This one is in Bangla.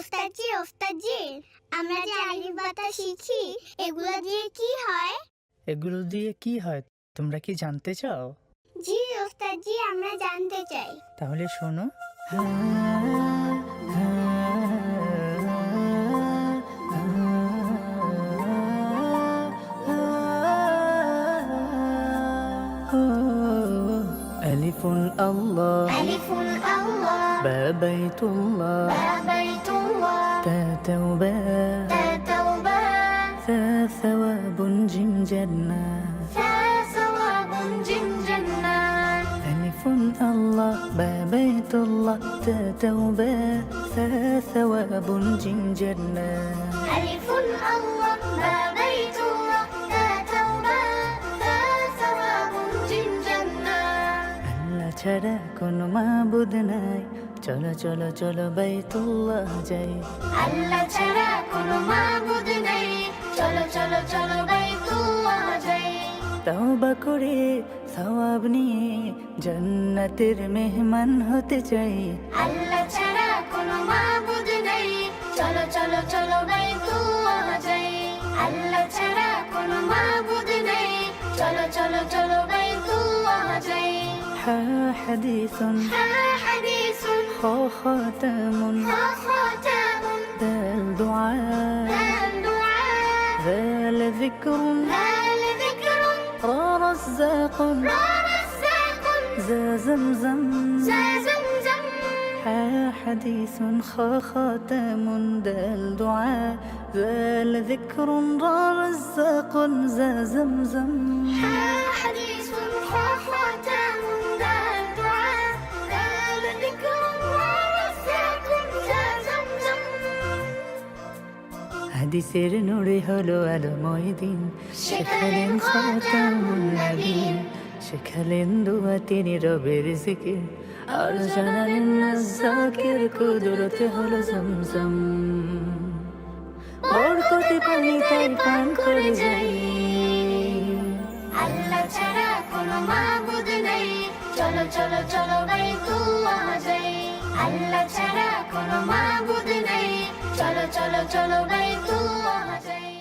ওস্তাদজি ওস্তাদজি, আমরা যে আলিফ বাতা শিখি এগুলো দিয়ে কি হয়? এগুলো দিয়ে কি হয় তোমরা কি জানতে চাও? জি ওস্তাদজি, আমরা জানতে চাই। তাহলে শোনো। ألف الله ألف الله با بيت الله با بيت الله تا توبة تا توبة ثا ثواب جم جنة ثا ثواب جم جنة ألف الله با بيت الله تا توبة ثا ثواب جم جنة ألف الله با بيت الله تا توبة ثا ثواب جم جنة আল্লাহ ছাড়া কোনো মাবুদ নাই, চলো চলো চলো বাইতুল্লাহ যাই। আল্লাহ ছাড়া কোনো মাবুদ নেই, চলো চলো চলো বাইতুল্লাহ যাই। তওবা করে সওয়াব নিয়ে জান্নাতের মেহমান হতে চাই। আল্লাহ ছাড়া কোনো মাবুদ নেই, চলো চলো চলো বাইতুল্লাহ যাই। আল্লাহ ছাড়া কোনো মাবুদ নেই, চলো চলো চলো বাইতুল্লাহ যাই। হা হাদিসুন হা হাদিসুন খা খাতামুন হা খাতামুন দাল দুআ দাল দুআ ذال ذكر দাল যিকরুন را رزاق রা রাজ্জাকুন ذا زمزم যা জমজম حا حديث خا خاتم دال دعاء ذال ذكر را رزاق ذا زمزم হা হাদিসুন হা খাতামুন দাল দুআ দাল যিকরুন রা রাজ্জাকুন যা জমজম হাদিসের নূরে হলো আলোময় দিন, শেখালেন খাতামুন নবীন, শেখালেন দোয়া তিনি রবের জিকির, আর জানালেন রাজ্জাকের কুদরতে হলো জমজম। বরকতে পানি তাই পান করে যাই। আল্লাহ ছাড়া কোনো মাবুদ নেই, চলো চলো চলো বাইতুল্লাহ যাই। আল্লাহ ছাড়া কোনো মাবুদ নেই, চলো চলো চলো বাইতুল্লাহ যাই।